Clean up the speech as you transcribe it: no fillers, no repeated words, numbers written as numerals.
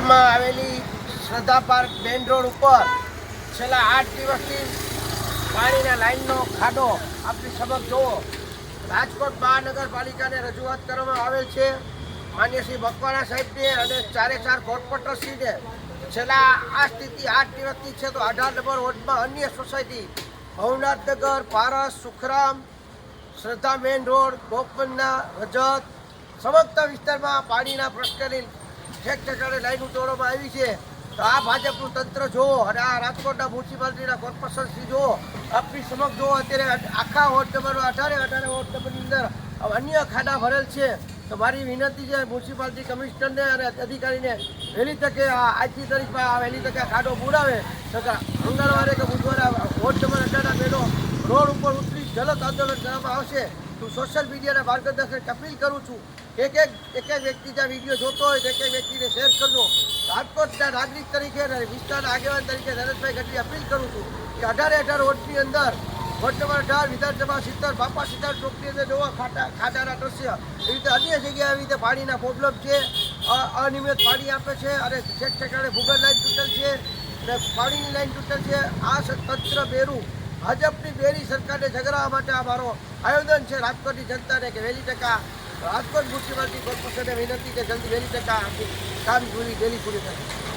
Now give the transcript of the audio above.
આવેલી શ્રદ્ધા park main road ઉપર છેલ્લા 8 દિવસથી પાણીના લાઈનનો ખાડો આપણી સમક્ષ જુઓ. રાજકોટ મહાનગરપાલિકાને રજૂઆત કરવામાં આવેલ છે. માન્ય શ્રી મકવાણા સાહેબને અને 4 કોર્પોરેટરશ્રીને છેલ્લા આ સ્થિતિ 8 દિવસથી છે. તો 18 નંબર વોર્ડમાં અન્ય સોસાયટી ભવનાથનગર, પારસ, સુખરામ, શ્રદ્ધા મેઇન રોડ, ગોપમન્ના, રજત સમગ્ર વિસ્તારમાં પાણીના પ્રશ્નની ઠેક ઠેકાણે લાઈન તોડવામાં આવી છે. તો આ ભાજપનું તંત્ર જુઓ અને આ રાજકોટના મ્યુનિસિપાલિટીના કોર્પોરેશનશ્રી જુઓ, આપણી સમક્ષ જુઓ. અત્યારે આખા વોર્ડ નંબર 18 વોર્ડ નંબરની અંદર અન્ય ખાડા ભરેલ છે. તો મારી વિનંતી છે મ્યુનિસિપાલિટી કમિશનરને અને અધિકારીને વહેલી તકે આજની તારીખમાં વહેલી તકે ખાડો બુરાવે. મંગળવારે કે બુધવારે વોર્ડ નંબર 18 મેળો રોડ ઉપર ઉતરી જલદ આંદોલન કરવામાં આવશે. હું સોશિયલ મીડિયાના માર્ગદર્શક અપીલ કરું છું. એક વ્યક્તિ જ્યાં વિડીયો જોતો હોય તો એક વ્યક્તિને શેર કરજો. રાજકોટના નાગરિક તરીકે અને વિસ્તારના આગેવાન તરીકે નરેશભાઈ ગઢવી અપીલ કરું છું કે 18 વોર્ડની અંદર વોર્ડ નંબર 18 વિધાનસભા સીતર બાપા સીતાર ચોકની અંદર જોવા ખાડાના દ્રશ્ય. એવી રીતે અન્ય જગ્યાએ આવી રીતે પાણીના પ્રોબ્લેમ છે. અનિયમિત પાણી આપે છે અને ઠેક ઠેકાણે ભૂગર્ભ લાઈન તૂટેલ છે અને પાણીની લાઈન તૂટેલ છે. આ તંત્ર બેરું ભાજપની બેરી સરકારને જગાડવા માટે આ મારો આયોજન છે રાજકોટની જનતાને કે વહેલી તકે રાજકોટ મ્યુનિસિપાલિટી કોર્પોરેશનને વિનંતી કે જલ્દી વહેલી તકે કામ પૂરી પૂરી કરે.